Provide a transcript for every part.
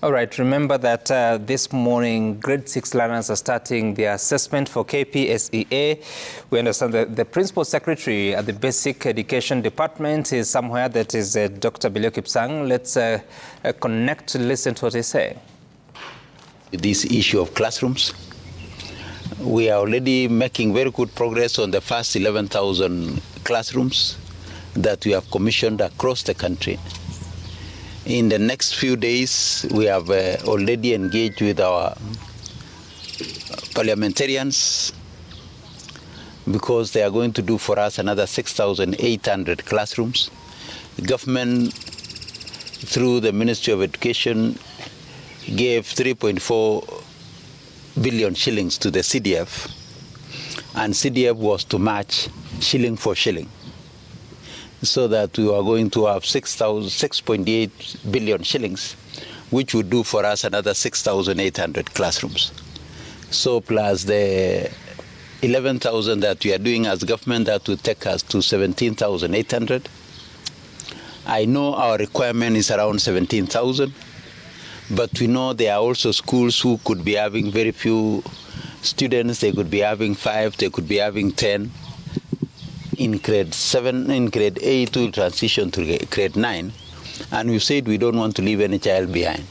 All right, remember that this morning, grade 6 learners are starting their assessment for KPSEA. We understand that the Principal Secretary at the Basic Education Department is somewhere. That is Dr. Bilio Kipsang. Let's connect to listen to what he's saying. This issue of classrooms, we are already making very good progress on the first 11,000 classrooms that we have commissioned across the country. In the next few days, we have already engaged with our parliamentarians because they are going to do for us another 6,800 classrooms. The government, through the Ministry of Education, gave 3.4 billion shillings to the CDF, and CDF was to match shilling for shilling, so that we are going to have 6.8 billion shillings, which would do for us another 6,800 classrooms. So plus the 11,000 that we are doing as government, that will take us to 17,800. I know our requirement is around 17,000, but we know there are also schools who could be having very few students. They could be having 5, they could be having 10. In grade 7, in grade 8, we'll transition to grade 9, and we said we don't want to leave any child behind.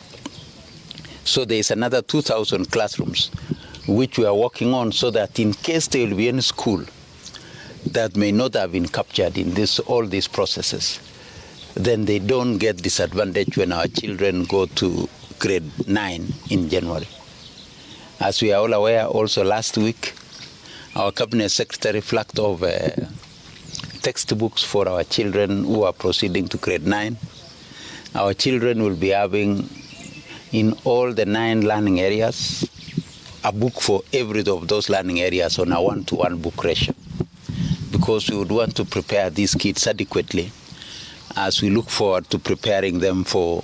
So there is another 2,000 classrooms which we are working on, so that in case there will be any school that may not have been captured in all these processes, then they don't get disadvantaged when our children go to grade 9 in January. As we are all aware, also last week, our Cabinet Secretary flagged off textbooks for our children who are proceeding to grade 9. Our children will be having, in all the 9 learning areas, a book for every of those learning areas on a 1-to-1 book ratio, because we would want to prepare these kids adequately as we look forward to preparing them for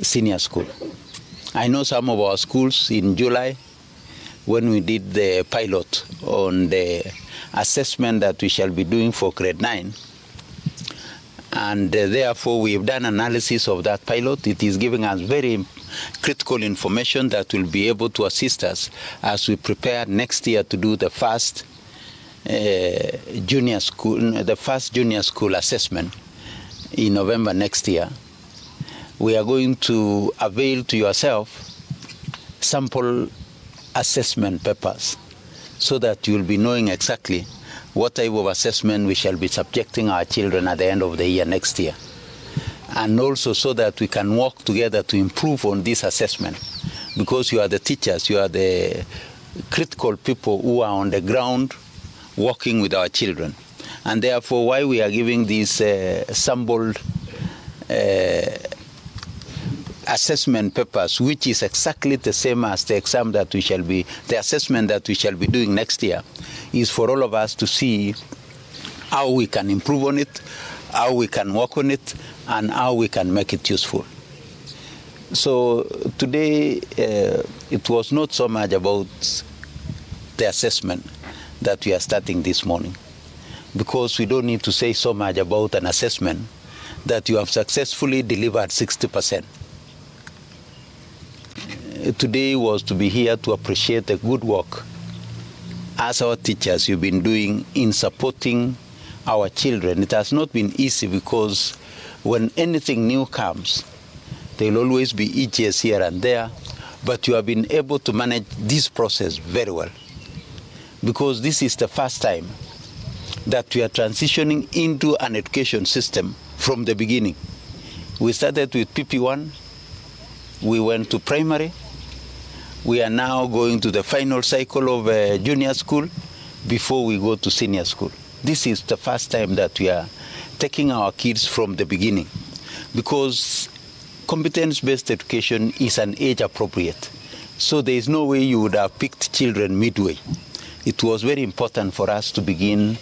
senior school. I know some of our schools in July, when we did the pilot on the assessment that we shall be doing for grade 9, and therefore we have done analysis of that pilot. It is giving us very critical information that will be able to assist us as we prepare next year to do the first junior school assessment in November next year. We are going to avail to yourself sample assessment papers, so that you will be knowing exactly what type of assessment we shall be subjecting our children at the end of the year next year. And also so that we can work together to improve on this assessment, because you are the teachers, you are the critical people who are on the ground working with our children. And therefore, why we are giving these sampled assessment papers, which is exactly the same as the assessment that we shall be doing next year, is for all of us to see how we can improve on it, how we can work on it, and how we can make it useful. So today, it was not so much about the assessment that we are starting this morning, because we don't need to say so much about an assessment that you have successfully delivered 60%. Today was to be here to appreciate the good work as our teachers you've been doing in supporting our children. It has not been easy, because when anything new comes, there will always be edges here and there, but you have been able to manage this process very well, because this is the first time that we are transitioning into an education system from the beginning. We started with PP1, we went to primary, we are now going to the final cycle of junior school before we go to senior school. This is the first time that we are taking our kids from the beginning, because competence-based education is an age appropriate. So there is no way you would have picked children midway. It was very important for us to begin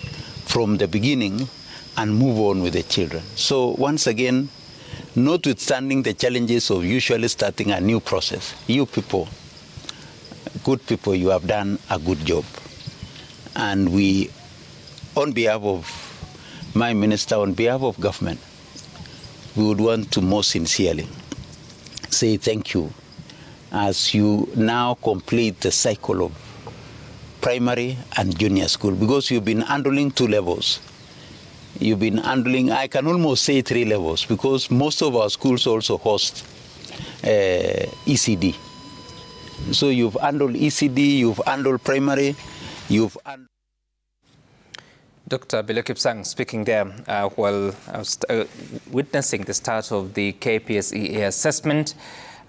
from the beginning and move on with the children. So once again, notwithstanding the challenges of usually starting a new process, you people, good people, you have done a good job. And we, on behalf of my minister, on behalf of government, we would want to most sincerely say thank you as you now complete the cycle of primary and junior school, because you've been handling 2 levels. You've been handling, I can almost say 3 levels, because most of our schools also host ECD. So you've handled ECD, you've handled primary, you've handled... Dr. Bello Kipsang speaking there while witnessing the start of the KPSEA assessment,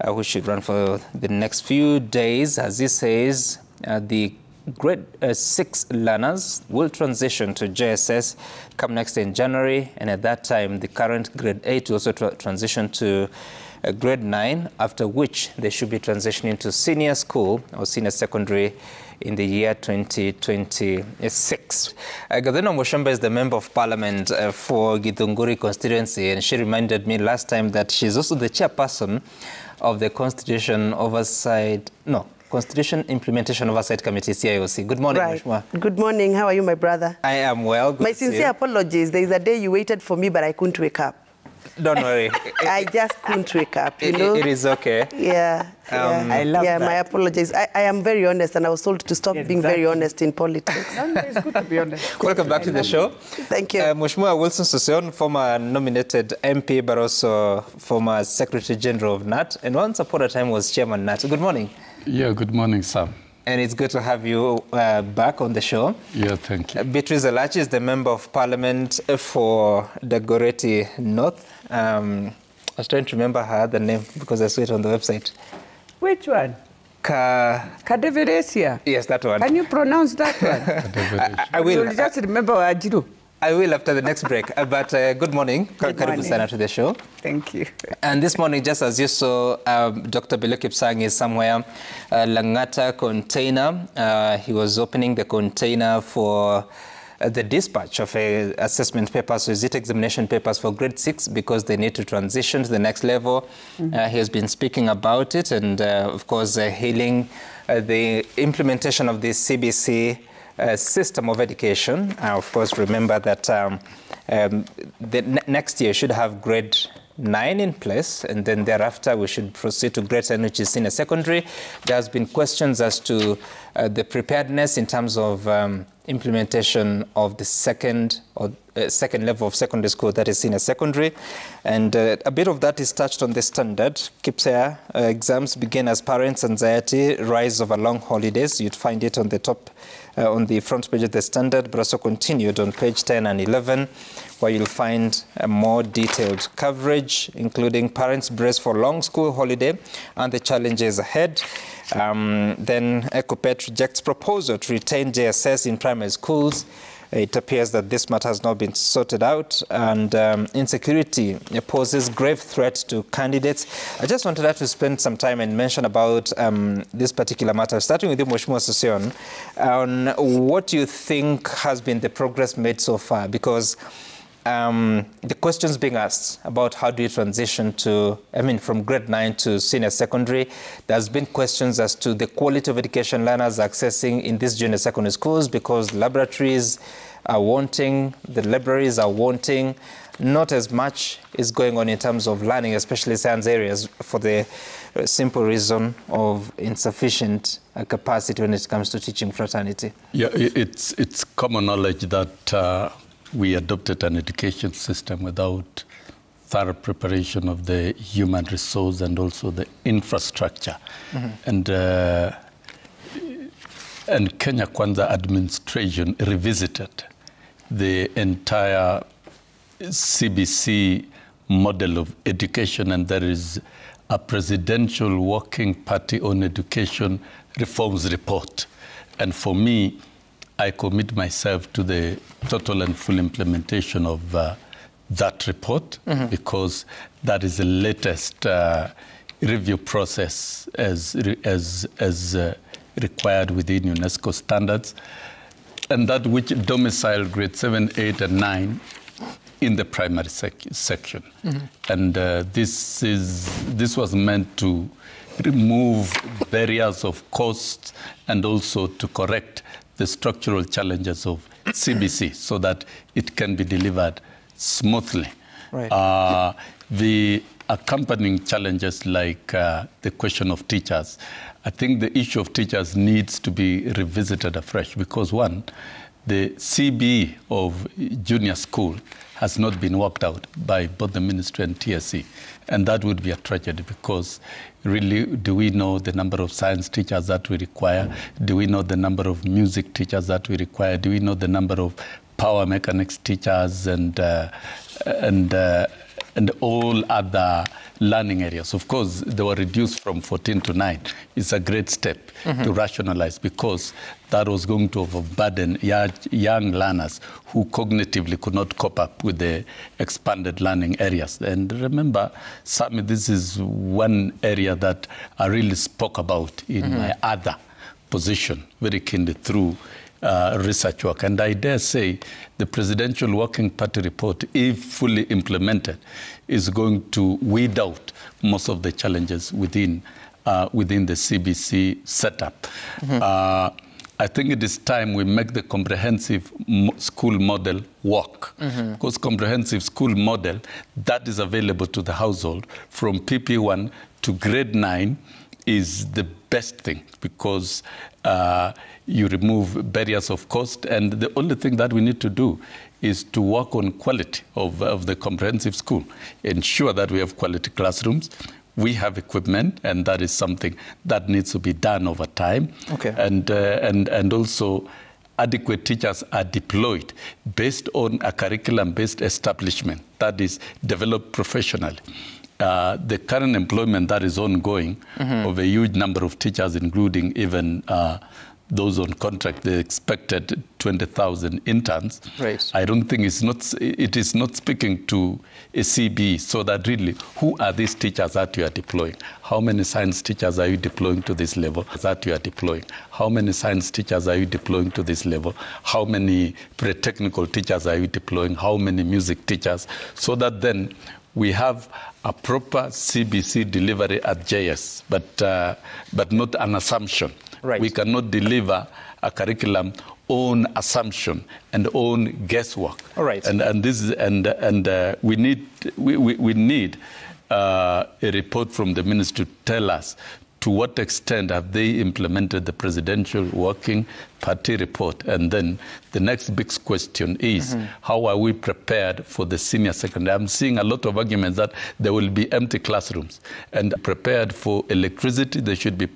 which should run for the next few days. As he says, the grade 6 learners will transition to JSS come next in January, and at that time the current grade 8 will also transition to grade 9, after which they should be transitioning to senior school or senior secondary in the year 2026. Gadheno Mushamba is the Member of Parliament for Githunguri constituency, and she reminded me last time that she's also the chairperson of the Constitution Implementation Oversight Committee, CIOC. Good morning, Mheshimiwa. Good morning. How are you, my brother? I am well. Good my sincere apologies. There is a day you waited for me, but I couldn't wake up. Don't worry. I just couldn't wake up, you know. It is okay. Yeah. I love that. My apologies. I am very honest, and I was told to stop being very honest in politics. It's good to be honest. Welcome back to the show. Thank you. Mheshimiwa Wilson Sossion, former nominated MP, but also former Secretary General of NAT, and once upon a time was Chairman NAT. Good morning. Yeah, good morning, Sam. And it's good to have you back on the show. Yeah, thank you. Beatrice Elachi is the Member of Parliament for Dagoretti North. I was trying to remember her other name because I saw it on the website. Which one? KPSEA. Yes, that one. Can you pronounce that one? I will. You'll just remember Ajiru. I will after the next break. But good morning. Karibu sana to the show. Thank you. And this morning, just as you saw, Dr. Bello Kipsang is somewhere, Langata container. He was opening the container for the dispatch of assessment papers, visit examination papers for grade 6, because they need to transition to the next level. He has been speaking about it, and of course, hailing the implementation of the CBC system of education. Of course, remember that the next year should have grade 9 in place, and then thereafter we should proceed to grade 10, which is senior secondary. There has been questions as to the preparedness in terms of implementation of the second level of secondary school, that is senior secondary, and a bit of that is touched on the standard. KPSEA exams begin as parents' anxiety rise over long holidays. You'd find it on the top, on the front page of the standard, but also continued on page 10 and 11, where you'll find a more detailed coverage, including parents brace for long school holiday and the challenges ahead. Then ECOPET rejects proposal to retain JSS in primary schools. It appears that this matter has not been sorted out, and insecurity poses grave threat to candidates. I just wanted to spend some time and mention about this particular matter, starting with you, Mheshimiwa Sossion, on what you think has been the progress made so far, because the questions being asked about how do you transition to, from grade 9 to senior secondary, there's been questions as to the quality of education learners accessing in these junior secondary schools, because laboratories are wanting, the libraries are wanting, not as much is going on in terms of learning, especially science areas, for the simple reason of insufficient capacity when it comes to teaching fraternity. Yeah, it's common knowledge that we adopted an education system without thorough preparation of the human resource and also the infrastructure. And Kenya Kwanza administration revisited the entire CBC model of education, and there is a presidential working party on education reforms report. And for me, I commit myself to the total and full implementation of that report, because that is the latest review process as required within UNESCO standards, and that which domicile grade 7, 8, and 9 in the primary section. And this was meant to remove barriers of cost and also to correct the structural challenges of CBC so that it can be delivered smoothly. Right. The accompanying challenges like the question of teachers, I think the issue of teachers needs to be revisited afresh because, one, the CBE of junior school has not been worked out by both the ministry and TSC. And that would be a tragedy because really, do we know the number of science teachers that we require? Do we know the number of music teachers that we require? Do we know the number of power mechanics teachers and all other learning areas? Of course, they were reduced from 14 to 9. It's a great step to rationalize because that was going to overburden young learners who cognitively could not cope up with the expanded learning areas. And remember, Sami, this is one area that I really spoke about in my other position, very keenly through research work. And I dare say the Presidential Working Party report, if fully implemented, is going to weed out most of the challenges within the CBC setup. I think it is time we make the comprehensive school model work. Because comprehensive school model that is available to the household from PP1 to grade 9 is the best thing because you remove barriers of cost, and the only thing that we need to do is to work on quality of the comprehensive school, ensure that we have quality classrooms, we have equipment, and that is something that needs to be done over time. Okay. And also adequate teachers are deployed based on a curriculum-based establishment that is developed professionally. The current employment that is ongoing of a huge number of teachers, including even those on contract, the expected 20,000 interns. Right. I don't think it is not speaking to a CBE, so that really, who are these teachers that you are deploying? How many science teachers are you deploying to this level that you are deploying? How many science teachers are you deploying to this level? How many pre-technical teachers are you deploying? How many music teachers? So that then we have a proper CBC delivery at JS, but not an assumption. Right. We cannot deliver a curriculum on assumption and on guesswork. All right. We need a report from the ministry to tell us to what extent have they implemented the Presidential Working Party report. And then the next big question is, how are we prepared for the senior secondary? I'm seeing a lot of arguments that there will be empty classrooms, and prepared for electricity, they should be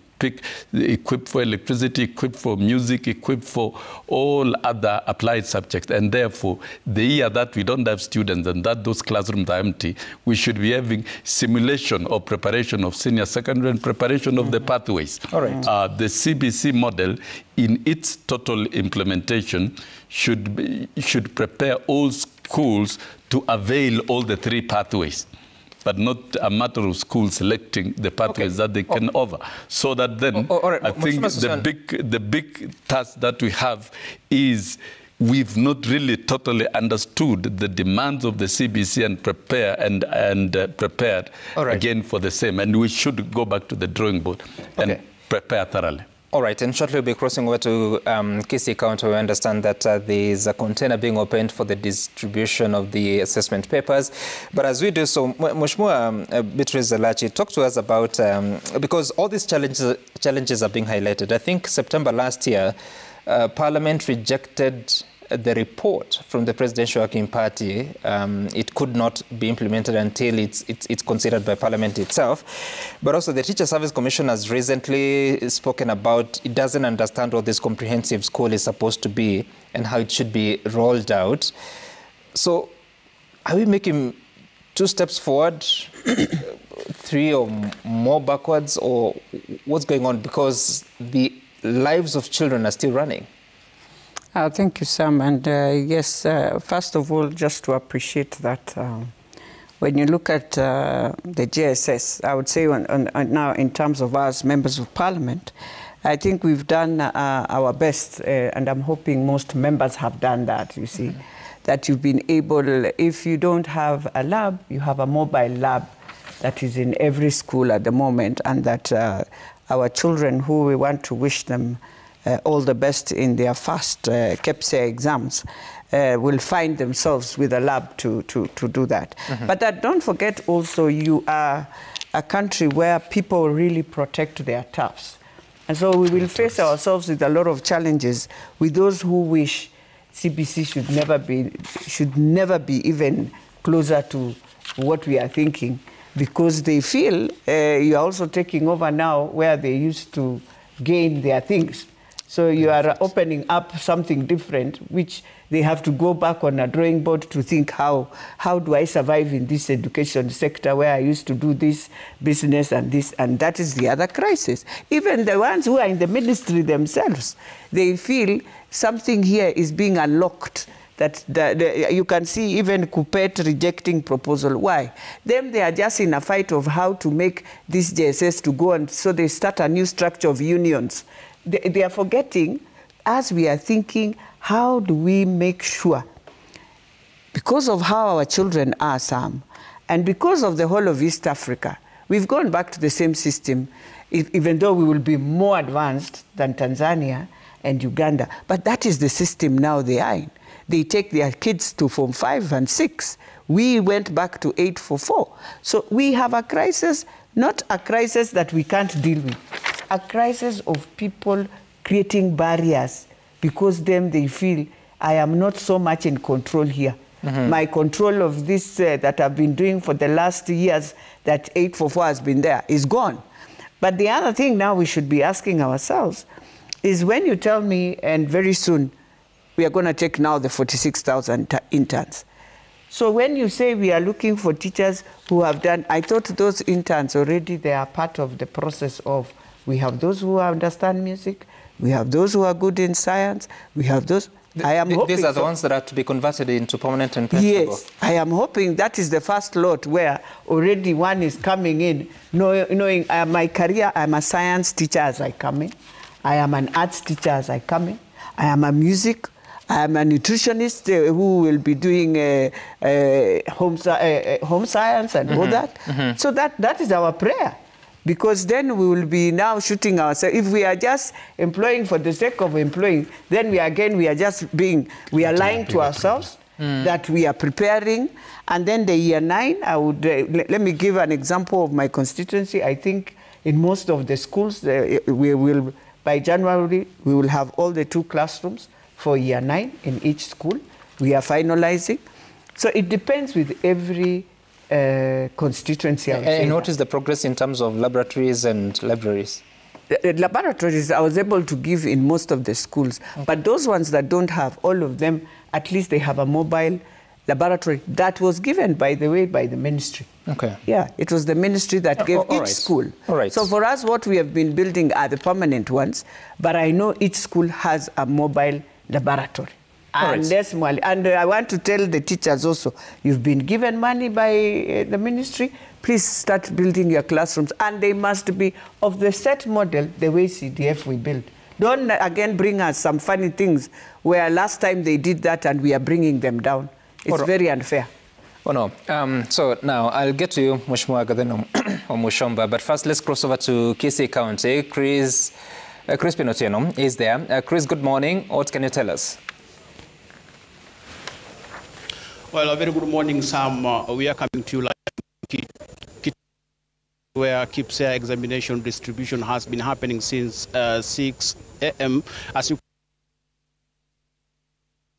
equipped for electricity, equipped for music, equipped for all other applied subjects. And therefore, the year that we don't have students and that those classrooms are empty, we should be having simulation or preparation of senior secondary and preparation of the pathways. All right. The CBC model, in its total implementation, should prepare all schools to avail all the 3 pathways, but not a matter of schools selecting the pathways that they can offer. So that then, I think the big task that we have is we've not really totally understood the demands of the CBC and prepared again for the same. And we should go back to the drawing board and prepare thoroughly. All right, and shortly we'll be crossing over to KPSEA County. We understand that there is a container being opened for the distribution of the assessment papers. But as we do so, Mheshimiwa Beatrice Zalachi, talk to us about, because all these challenges are being highlighted. I think September last year, Parliament rejected the report from the Presidential Working Party. It could not be implemented until it's considered by Parliament itself. But also the Teacher Service Commission has recently spoken about it doesn't understand what this comprehensive school is supposed to be and how it should be rolled out. So are we making 2 steps forward, 3 or more backwards, or what's going on? Because the lives of children are still running. Thank you, Sam. And yes, first of all, just to appreciate that when you look at the JSS, I would say now in terms of us members of Parliament, I think we've done our best, and I'm hoping most members have done that, you see, that you've been able, if you don't have a lab, you have a mobile lab that is in every school at the moment, and that our children who we want to wish them all the best in their first KPSEA exams, will find themselves with a lab to do that. But don't forget also, you are a country where people really protect their turfs. And so we will face ourselves with a lot of challenges with those who wish CBC should never be even closer to what we are thinking, because they feel you are also taking over now where they used to gain their things. So you are opening up something different, which they have to go back on a drawing board to think, how do I survive in this education sector where I used to do this business and this, and that is the other crisis. Even the ones who are in the ministry themselves, they feel something here is being unlocked, that you can see even Kuppet rejecting proposal. Why? Them, they are just in a fight of how to make this JSS to go, and so they start a new structure of unions. They are forgetting, as we are thinking, how do we make sure, because of how our children are, Sam, and because of the whole of East Africa, we've gone back to the same system, even though we will be more advanced than Tanzania and Uganda. But that is the system now they are in. They take their kids to Form 5 and 6. We went back to 844. So we have a crisis, not a crisis that we can't deal with, a crisis of people creating barriers because they feel, I am not so much in control here. My control of this that I've been doing for the last years that 844 has been there is gone. But the other thing now we should be asking ourselves is, when you tell me, and very soon we are going to take now the 46,000 interns. So when you say we are looking for teachers who have done, I thought those interns already, they are part of the process of, we have those who understand music, we have those who are good in science, we have those. I am hoping these are the ones that are to be converted into permanent and principal. Yes, I am hoping that is the first lot where already one is coming in, knowing my career, I'm a science teacher as I come in, I am an arts teacher as I come in, I am a music, I am a nutritionist who will be doing home science and all that. So that is our prayer. Because then we will be now shooting ourselves. If we are just employing for the sake of employing, then we are just we are lying to ourselves that we are preparing. And then the year 9, I would, let me give an example of my constituency. I think in most of the schools, we will, by January, we will have all the 2 classrooms for year 9 in each school. We are finalizing. So it depends with every constituency. And what is the progress in terms of laboratories and libraries? The laboratories I was able to give in most of the schools, but those ones that don't have, all of them, at least they have a mobile laboratory that was given, by the way, by the ministry. Okay. Yeah, it was the ministry that gave each school. All right. So for us, what we have been building are the permanent ones, but I know each school has a mobile laboratory. And I want to tell the teachers also, you've been given money by the ministry, please start building your classrooms. And they must be of the set model, the way CDF we build. Don't again bring us some funny things where last time they did that and we are bringing them down. It's very unfair. Oh no. So now I'll get to you, Mheshimiwa Gatheno or Mushomba, but first let's cross over to KPSEA County. Chris Pinotieno is there. Chris, good morning. What can you tell us? Well, a very good morning, Sam. We are coming to you live where KPSEA examination distribution has been happening since 6 a.m. As you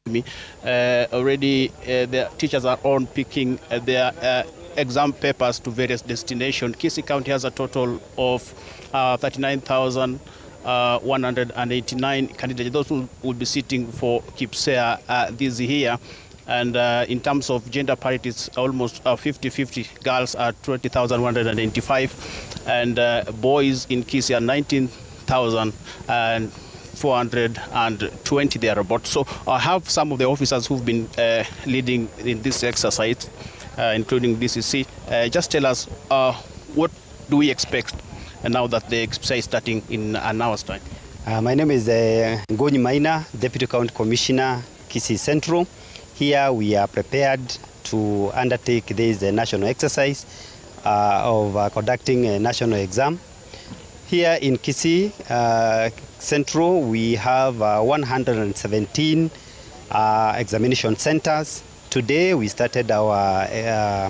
me, already the teachers are on picking their exam papers to various destinations. KPSEA County has a total of 39,189 candidates. Those who will be sitting for KPSEA this year. And in terms of gender parity, it's almost 50-50. Girls are 20,185, and boys in KPSEA are 19,420 thereabouts. So I have some of the officers who've been leading in this exercise, including DCC. Just tell us, what do we expect now that the exercise is starting in an hour's time? My name is Ngoni Maina, Deputy County Commissioner, KPSEA Central. Here we are prepared to undertake this national exercise of conducting a national exam. Here in KPSEA Central, we have 117 examination centers. Today we started our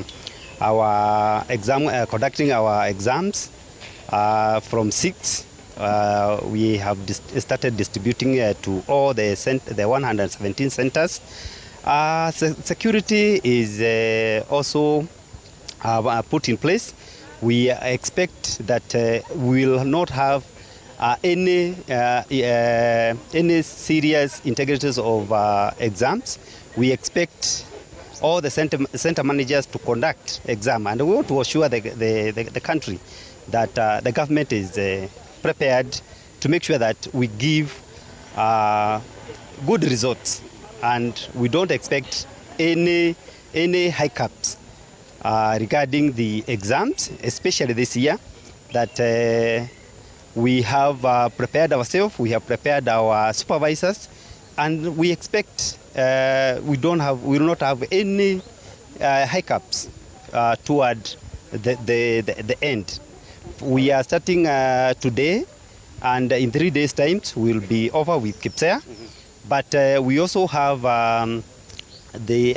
conducting our exams from 6. We have started distributing to all the 117 centers. Security is also put in place. We expect that we will not have any serious integrities of exams. We expect all the center managers to conduct exam, and we want to assure the country that the government is prepared to make sure that we give good results, and we don't expect any hiccups regarding the exams, especially this year, that we have prepared ourselves, we have prepared our supervisors, and we expect we will not have any hiccups toward the end. We are starting today, and in 3 days' time we'll be over with KPSEA. But we also have the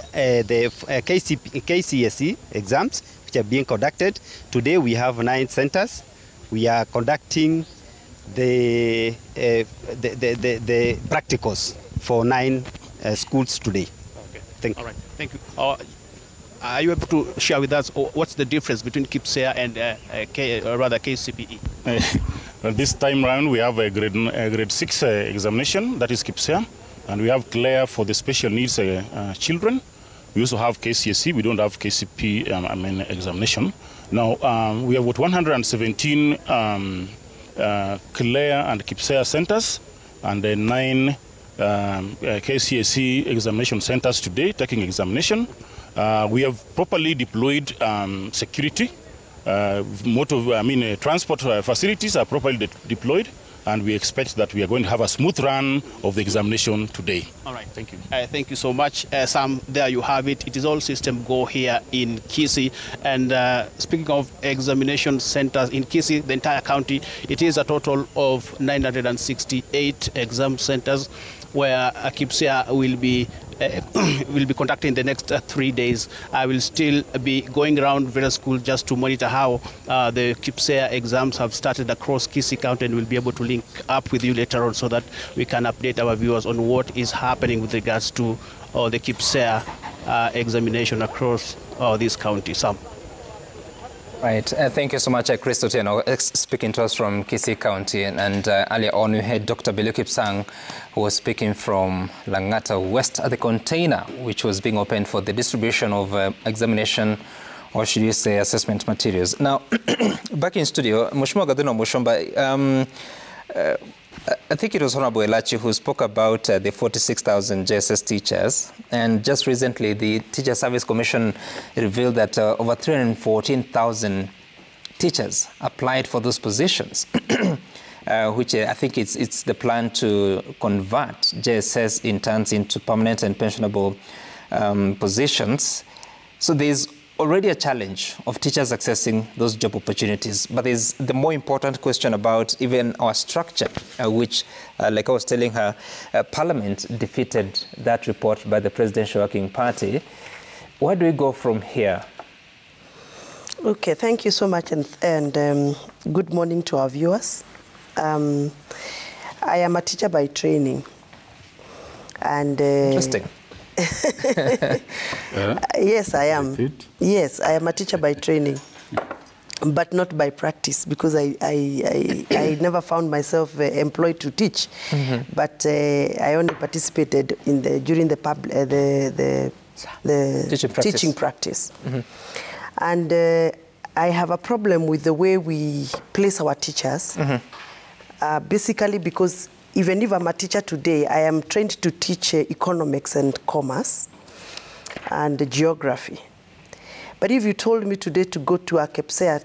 KPSEA exams, which are being conducted. Today we have 9 centers. We are conducting the practicals for 9 schools today. Okay. Thank you. All right. Thank you. Are you able to share with us what's the difference between KPSEA and KCPE? Well, this time around we have a grade 6 examination, that is KPSEA, and we have CLARE for the special needs children. We also have KCSE. We don't have KCP examination. Now we have 117 CLARE and KPSEA centers, and 9 KCSE examination centers today taking examination. We have properly deployed security. Transport facilities are properly deployed, and we expect that we are going to have a smooth run of the examination today. All right. Thank you. Thank you so much. Sam, there you have it. It is all system go here in Kisii. And speaking of examination centers in Kisii, the entire county, it is a total of 968 exam centers where KPSEA will be conducted in the next 3 days. I will still be going around various schools just to monitor how the KPSEA exams have started across Kisii County, and we'll be able to link up with you later on so that we can update our viewers on what is happening with regards to the KPSEA examination across this county. Sam. Right. Thank you so much, Chris Otieno, speaking to us from Kisii County. And earlier on, we had Dr. Belio Kipsang, who was speaking from Langata West at the container, which was being opened for the distribution of examination, or should you say assessment materials. Now, back in studio, Mheshimiwa Gathino Mushomba, I think it was Honorable Elachi who spoke about the 46,000 JSS teachers. And just recently, the Teacher Service Commission revealed that over 314,000 teachers applied for those positions, which I think it's the plan to convert JSS interns into permanent and pensionable positions. So there's already a challenge of teachers accessing those job opportunities. But there's the more important question about even our structure, which, like I was telling her, Parliament defeated that report by the Presidential Working Party. Where do we go from here? Okay, thank you so much, and good morning to our viewers. I am a teacher by training. And Interesting. Yes, I am. Yes, I am a teacher by training, but not by practice, because I never found myself employed to teach. But I only participated in during the teaching practice. And I have a problem with the way we place our teachers, basically because even if I'm a teacher today, I am trained to teach economics and commerce and geography. But if you told me today to go to a KPSEA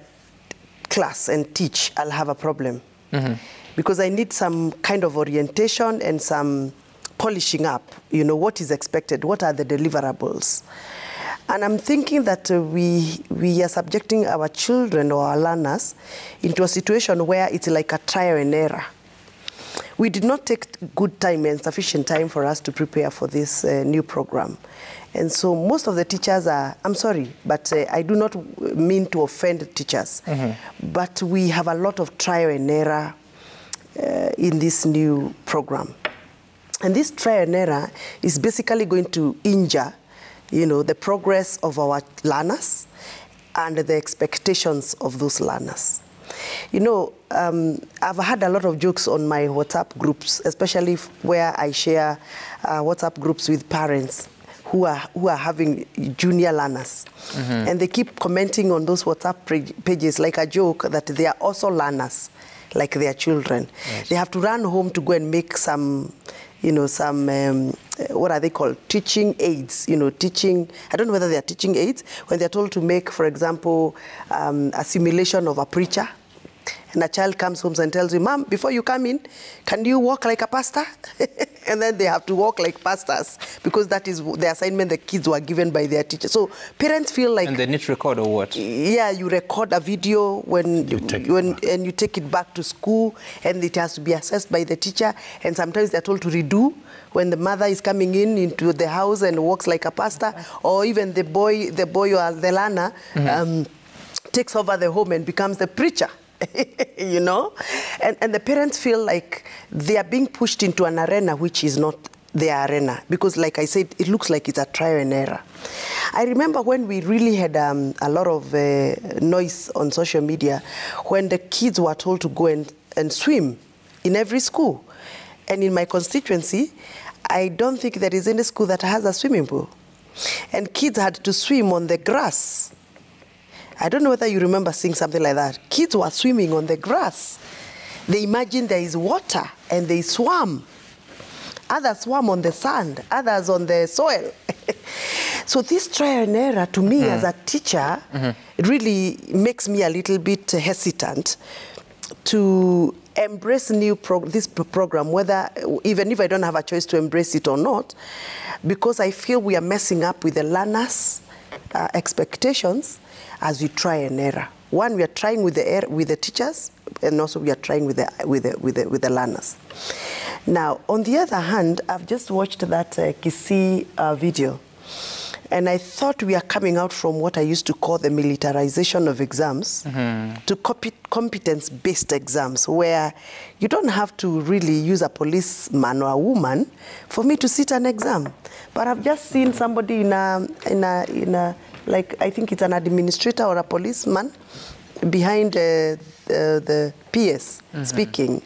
class and teach, I'll have a problem. Because I need some kind of orientation and some polishing up, you know, what is expected, what are the deliverables. And I'm thinking that we are subjecting our children or our learners into a situation where it's like a trial and error, we did not take good time and sufficient time for us to prepare for this new program. And so most of the teachers are, I'm sorry, but I do not mean to offend teachers, but we have a lot of trial and error in this new program. And this trial and error is basically going to injure, the progress of our learners and the expectations of those learners. I've had a lot of jokes on my WhatsApp groups, especially where I share WhatsApp groups with parents who are having junior learners. And they keep commenting on those WhatsApp pages like a joke that they are also learners, like their children. Yes. They have to run home to go and make some, what are they called? Teaching aids, teaching, I don't know whether they are teaching aids, when they're told to make, for example, a simulation of a preacher. And a child comes home and tells you, Mom, before you come in, can you walk like a pastor? And then they have to walk like pastors because that is the assignment the kids were given by their teacher. So parents feel like... And they need to record or what? Yeah, you record a video and you take it back to school and it has to be assessed by the teacher. And sometimes they're told to redo when the mother is coming into the house and walks like a pastor, or even the boy or the learner takes over the home and becomes the preacher. And the parents feel like they are being pushed into an arena which is not their arena, because like I said, it looks like it's a trial and error. I remember when we really had a lot of noise on social media when the kids were told to go and swim in every school. And in my constituency, I don't think there is any school that has a swimming pool. And kids had to swim on the grass. I don't know whether you remember seeing something like that. Kids were swimming on the grass. They imagined there is water and they swam. Others swam on the sand, others on the soil. So this trial and error to me as a teacher really makes me a little bit hesitant to embrace this program, even if I don't have a choice to embrace it or not, because I feel we are messing up with the learners' expectations as we try and error. One, we are trying with the teachers, and also we are trying with the learners. Now, on the other hand, I've just watched that KPSEA video, and I thought we are coming out from what I used to call the militarization of exams to competence-based exams, where you don't have to really use a policeman or a woman for me to sit an exam. But I've just seen somebody in a like, I think it's an administrator or a policeman behind the PS speaking.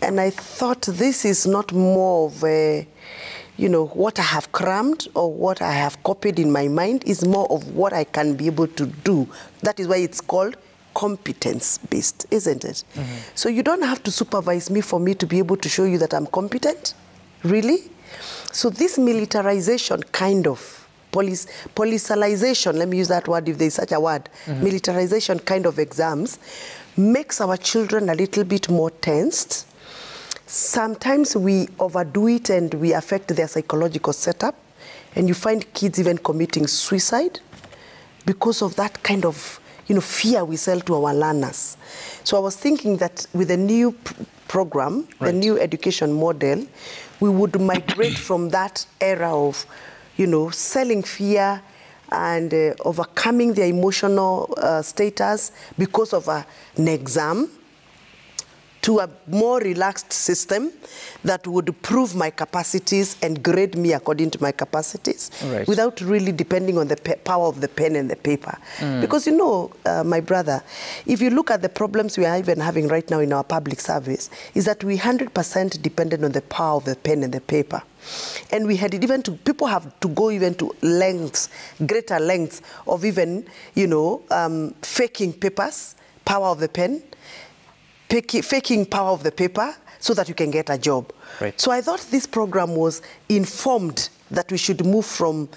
And I thought this is not more of a, what I have crammed or what I have copied in my mind, is more of what I can be able to do. That is why it's called competence-based, isn't it? So you don't have to supervise me for me to be able to show you that I'm competent, really? So this militarization kind of politicalization, let me use that word if there is such a word, militarization kind of exams makes our children a little bit more tensed. Sometimes we overdo it and we affect their psychological setup, and you find kids even committing suicide because of that kind of fear we sell to our learners. So I was thinking that with the new program, the new education model, we would migrate from that era of selling fear and overcoming their emotional status because of an exam, to a more relaxed system that would prove my capacities and grade me according to my capacities, without really depending on the power of the pen and the paper. Because, my brother, if you look at the problems we are even having right now in our public service, is that we 100% dependent on the power of the pen and the paper. And we had it even to, people have to go even to lengths, greater lengths of even, faking papers, power of the pen, faking power of the paper so that you can get a job. So I thought this program was informed that we should move from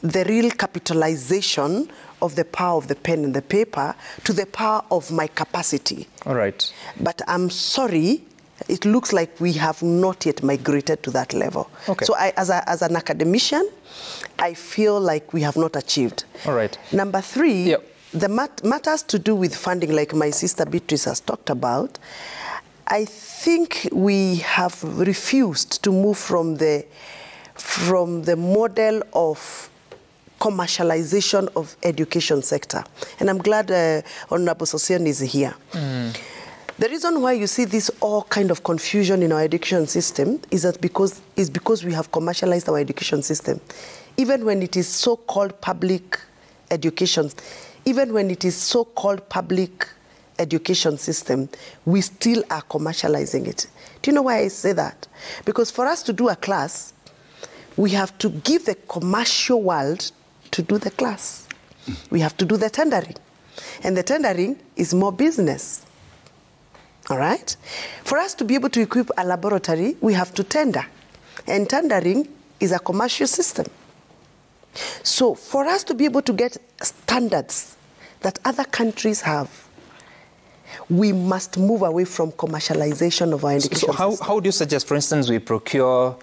the real capitalization of the power of the pen and the paper to the power of my capacity. But I'm sorry, it looks like we have not yet migrated to that level. So as an academician, I feel like we have not achieved. Number three, the matters to do with funding, like my sister Beatrice has talked about, I think we have refused to move from the model of commercialization of education sector. And I'm glad Honorable Sosien is here. The reason why you see this all kind of confusion in our education system is because we have commercialized our education system. Even when it is so-called public education, education system, we still are commercializing it. Do you know why I say that? Because for us to do a class, we have to give the commercial world to do the class. We have to do the tendering. And the tendering is more business. All right? For us to be able to equip a laboratory, we have to tender. And tendering is a commercial system. So for us to be able to get standards that other countries have, we must move away from commercialization of our education system. So how do you suggest, for instance, we procure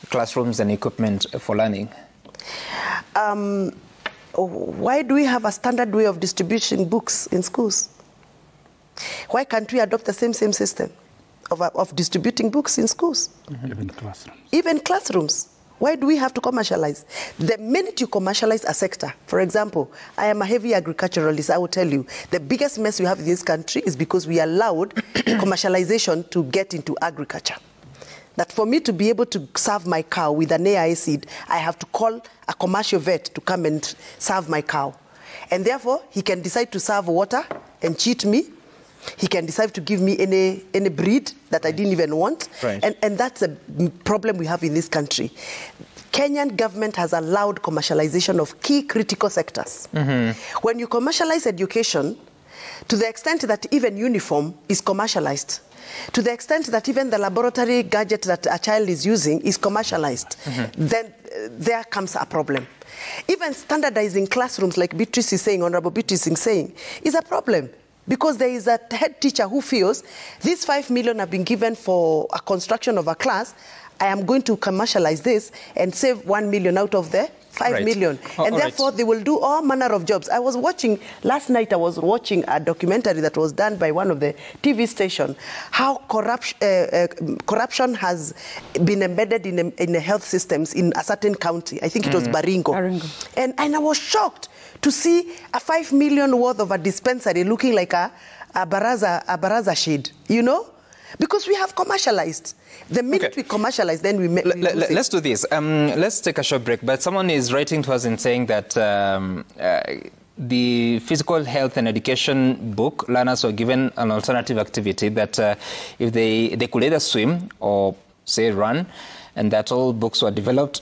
classrooms and equipment for learning? Why do we have a standard way of distributing books in schools? Why can't we adopt the same system of distributing books in schools? Even classrooms. Even classrooms. Why do we have to commercialize? The minute you commercialize a sector, for example, I am a heavy agriculturalist, I will tell you, the biggest mess we have in this country is because we allowed commercialization to get into agriculture. That for me to be able to serve my cow with an AI seed, I have to call a commercial vet to come and serve my cow. And therefore, he can decide to serve water and cheat me. He can decide to give me any breed that I didn't even want. Right. And that's a problem we have in this country. Kenyan government has allowed commercialization of key critical sectors. When you commercialize education, to the extent that even uniform is commercialized, to the extent that even the laboratory gadget that a child is using is commercialized, then there comes a problem. Even standardizing classrooms, like Beatrice is saying, Honorable Beatrice is saying, is a problem. Because there is a head teacher who feels these 5 million have been given for a construction of a class, I am going to commercialize this and save 1 million out of the 5 million. And therefore, they will do all manner of jobs. Last night I was watching a documentary that was done by one of the TV stations, how corruption has been embedded in the health systems in a certain county. I think it was Baringo. And I was shocked to see a 5 million worth of a dispensary looking like a baraza shade, you know? Because we have commercialized. The minute we commercialize, then we make... Let's do this. Let's take a short break. But someone is writing to us and saying that the physical health and education book, learners were given an alternative activity that if they could either swim or, say, run, and that all books were developed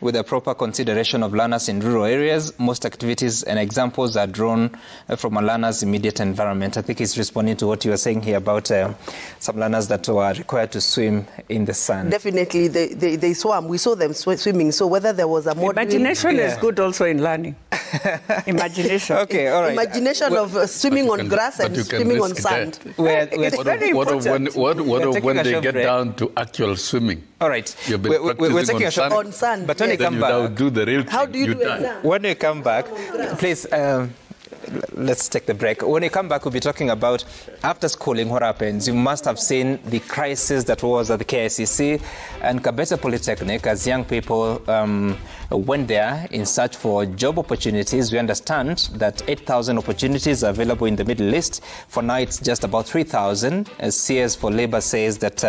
with a proper consideration of learners in rural areas. Most activities and examples are drawn from a learner's immediate environment. I think it's responding to what you were saying here about some learners that were required to swim in the sun. Definitely, they swam. We saw them swimming. So whether there was a model... Imagination is good also in learning. Imagination. Okay, all right. Imagination of swimming on grass and swimming on sand. What of when they get down to actual swimming? All right. We're taking a short on sand. But when you come back, do the real thing. How do you do exam? When you come back, please, let's take the break. When you come back, we'll be talking about after schooling, what happens. You must have seen the crisis that was at the KPSEA and Kabete Polytechnic as young people went there in search for job opportunities. We understand that 8,000 opportunities are available in the Middle East. For now, it's just about 3,000. CS for Labor says that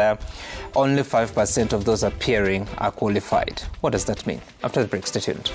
only 5% of those appearing are qualified. What does that mean? After the break, stay tuned.